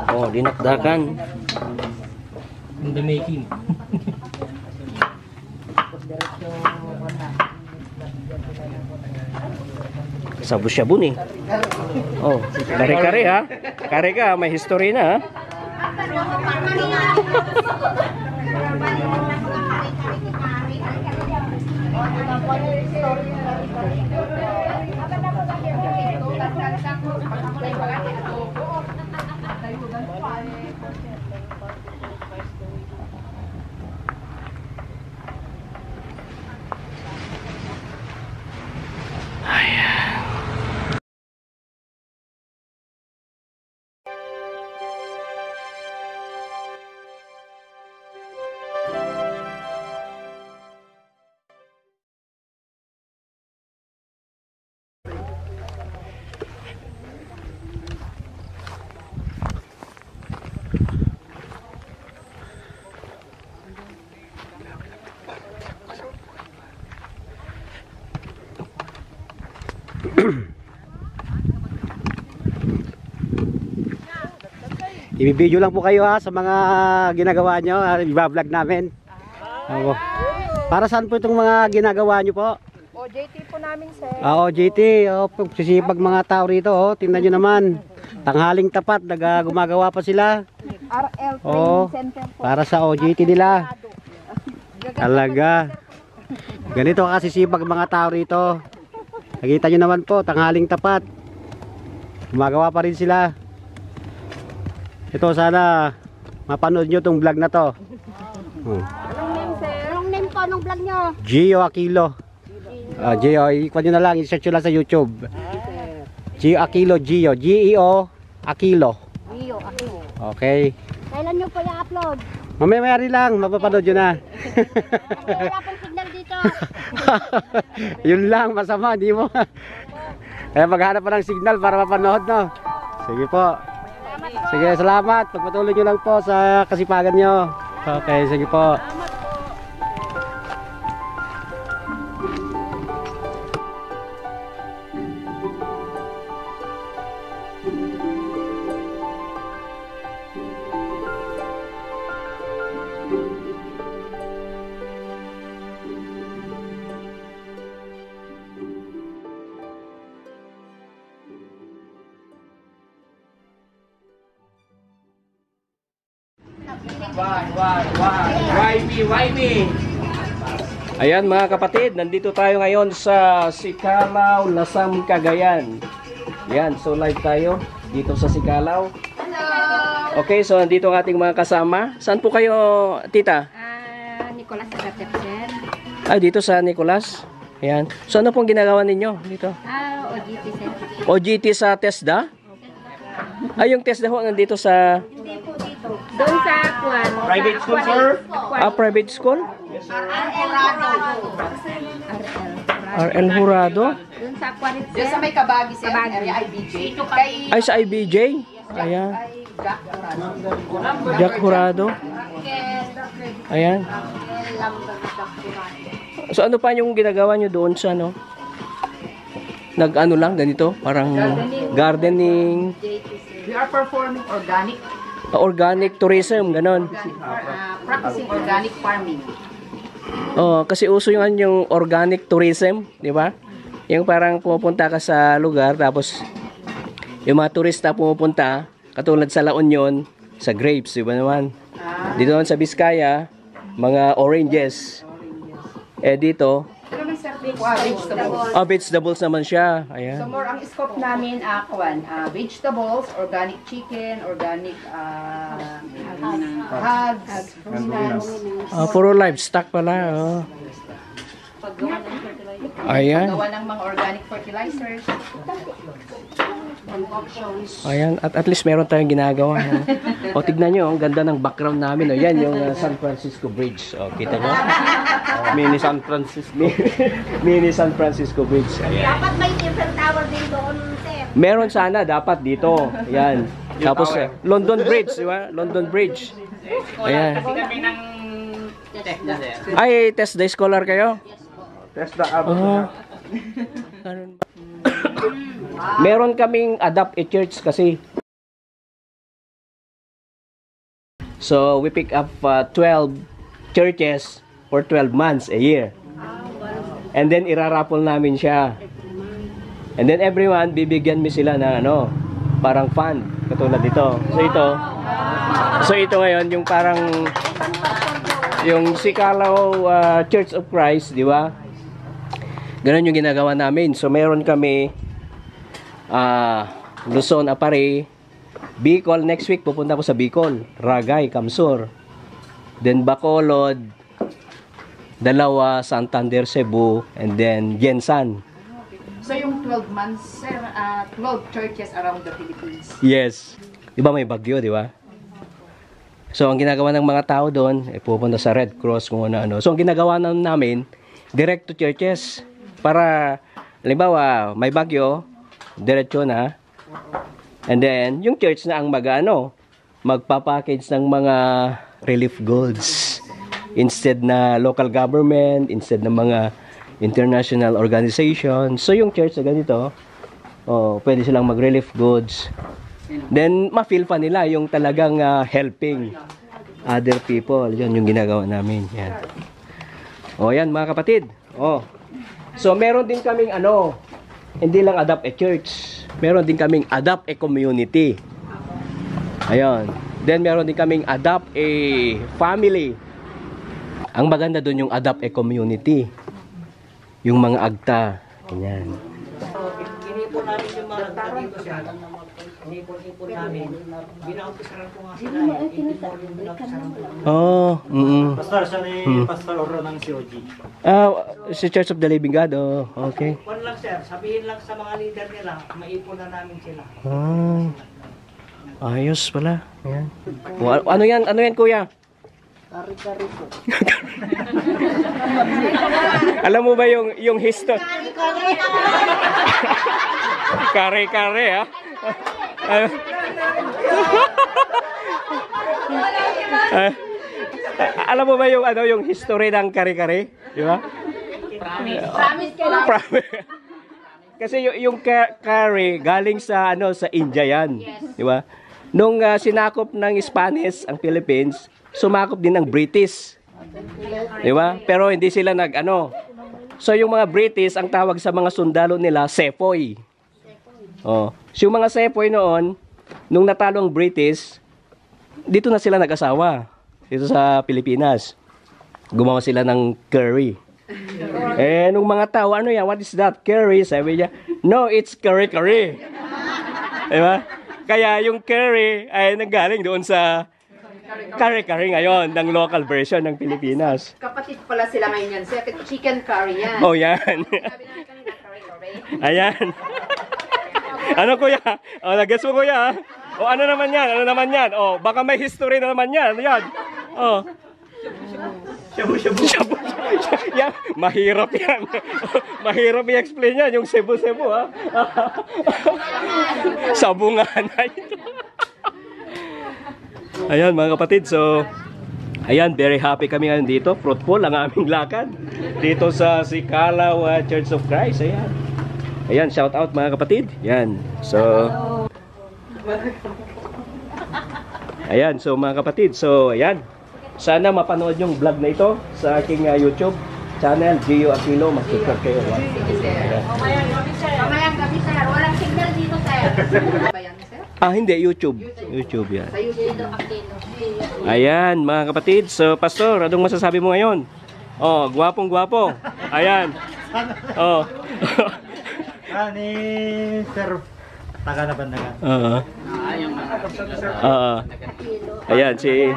Oh, dinakdakan. In the making. Shabu-shabu ni. Oh, kare-kare ha. Kare ka, may history na ha. I-video lang po kayo ha sa mga ginagawa nyo, i-vlog namin. Para saan po itong mga ginagawa nyo po? OJT po namin, sir. OJT, sisipag mga tao rito, tingnan nyo naman. Tanghaling tapat, gumagawa pa sila. RL Training Center po. Para sa OJT nila. Talaga. Ganito kasisipag mga tao rito. Nakita nyo naman po, tanghaling tapat. Gumagawa pa rin sila. Ito sana mapanood nyo itong vlog na to. Anong name, sir? Anong name po nung vlog nyo? Gio Aquilo. Gio, ikwan nyo na lang, i-search nyo lang sa YouTube. Gio Aquilo, Gio. G-E-O Aquilo. Gio Aquilo. Okay. Kailan nyo po i-upload? Mamaya rin lang, mapapanood nyo na. Wala pong signal dito. Yun lang, masama, hindi mo. Kaya maghanap pa ng signal para mapanood, no? Sige po. Sige, salamat. Pagpatuloy nyo lang po sa kasipagan nyo. Okay, sige po. Why me? Ayan mga kapatid, nandito tayo ngayon sa Sicalao, Lasam, Cagayan. Ayan, so live tayo dito sa Sicalao. Hello! Okay, so nandito ang ating mga kasama. Saan po kayo, tita? Nicolas Reception. Ay, dito sa Nicolas. Ayan. So ano pong ginagawa ninyo dito? OJT, sir. OJT sa TESDA? Ay, yung TESDA ho nandito sa... Hindi po dito. Doon sa Kwan. Private school, sir? Private school? RL Jurado? Doon sa Kwan, sir. Diyan sa may Kabagi, sir. Area IBJ. Ay, sa IBJ? Ayan. Jack Jurado? Ayan. So ano pa yung ginagawa nyo doon sa ano? Nag-ano lang, ganito? Parang gardening. We are performing organic, Organic tourism, ganon. practicing organic farming. Oh, kasi uso yung organic tourism, di ba? Yung parang pumupunta ka sa lugar, tapos yung mga turista pumupunta, katulad sa La Union, sa grapes, di ba naman? Dito naman sa Vizcaya, mga oranges. Eh dito, Vegetables. vegetables naman siya. So Ayan. more ang scope namin, vegetables, organic chicken, organic hugs, ruminants. Puro livestock pala. Oh. Ayan. Gawa ng mga organic fertilizers. Ayan. At least meron tayong ginagawa. O tignan nyo, ang ganda ng background namin. O, yan yung San Francisco Bridge. O, kita nyo? Mini San Francisco. Mini San Francisco Bridge. Ayan. Dapat may different tower din doon, sir. Meron sana dapat dito. Ayan. Tapos London Bridge, di ba? London Bridge. Ayan. Ay, test the scholar kayo? Test the Meron kaming adapt a church kasi So, we pick up 12 churches for 12 months a year. And then, iraraffle namin siya. And then, everyone, bibigyan mo sila ng ano, parang fund. Katulad dito. So, ito ngayon, yung parang, yung Sikalaw Church of Christ, di ba? Ganun yung ginagawa namin. So, meron kami Luzon, Apare, Bicol. Next week, pupunta ko sa Bicol. Ragay, Kamsur. Then, Bacolod, dalawa, Santander, Cebu, and then Jensan. So yung 12 months, sir, 12 churches around the Philippines. Yes. Di ba may bagyo, di ba? So, ang ginagawa ng mga tao doon, pupunta sa Red Cross kung ano-ano. So, ang ginagawa namin, direct to churches. Para, halimbawa, may bagyo, diretso na. And then, yung church na ang magpapackage ng mga relief goods. Instead na local government, instead ng mga international organization. So, yung church na ganito, pwede silang mag-relief goods. Then, ma-feel pa nila yung talagang helping other people. Yan yung ginagawa namin. Yan. Yan mga kapatid. So, meron din kaming hindi lang adopt a church. Meron din kaming adopt a community. Ayan. Then, meron din kaming adopt a family. Ang maganda doon yung adopt a community. Yung mga agta. Ayan. Inipon namin yung mga dito siya. Inipon namin. Binaumpisaran ko nga sila. Pastor, siya ni Pastor Oro ng COG. Si Church of the Living God. Okay. Kung lang sir, sabihin lang sa mga leader nila, maipon na namin sila. Ayos pala. Ayan. Ano yan? Ano yan, kuya? Kari-kari po. Alam mo ba yung history? Kare-kare, ha? Alam mo ba yung history ng kare-kare? Di ba? Promise ka lang. Kasi yung curry galing sa India yan, di ba? Nung sinakop ng Spanish ang Philippines, sumakop din ng British. Di ba? Pero hindi sila So yung mga British, ang tawag sa mga sundalo nila, sepoy. So yung mga sepoy noon, nung natalo ang British, dito na sila nag-asawa. Dito sa Pilipinas. Gumawa sila ng curry. Nung mga tao, ano yan? What is that? Curry? Sabi niya, no, it's curry-curry. Diba? Kaya yung curry ay nanggaling doon sa curry-curry ngayon, ng local version ng Pilipinas. Kapatid pala sila ngayon yan. Chicken curry yan. Yan. Sabi namin kanina, curry-curry. Ayan. Ano kuya? Nag-guess mo kuya? Ano naman yan? Ano naman yan? Baka may history na naman yan. Yan. Shabu-shabu. Yan, mahirap yan. Mahirap i-explain yan, yung Cebu-Cebu, ha? Sabungan na ito. Ayan, mga kapatid, so, ayan, very happy kami ngayon dito. Fruitful ang aming lakad. Dito sa Sikalaw Church of Christ, ayan. Ayan, shout out mga kapatid. Ayan, so, ayan, so mga kapatid, so, ayan. Sana mapanood yung vlog na ito sa aking YouTube channel, Gio Aquilo. Mag-subscribe kayo. Mamayang gabi, sir. Walang signal dito, sir. Ba yan, sir? Hindi, YouTube. YouTube yan. Sa YouTube. Ayan, mga kapatid. So, Pastor, anong masasabi mo ngayon? Gwapong-gwapo. Ayan. Ni Sir Taga na Bandagan. Ayan, si...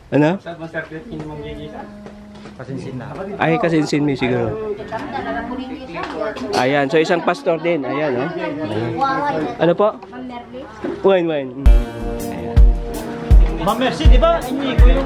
ano? Pasinsin na. Ay, kasinsin mo siguro. Ayan, so isang pastor din. Ayan, Ano po? Wine. Ayan. Ma'am Mercy, di ba? Inyi ko yung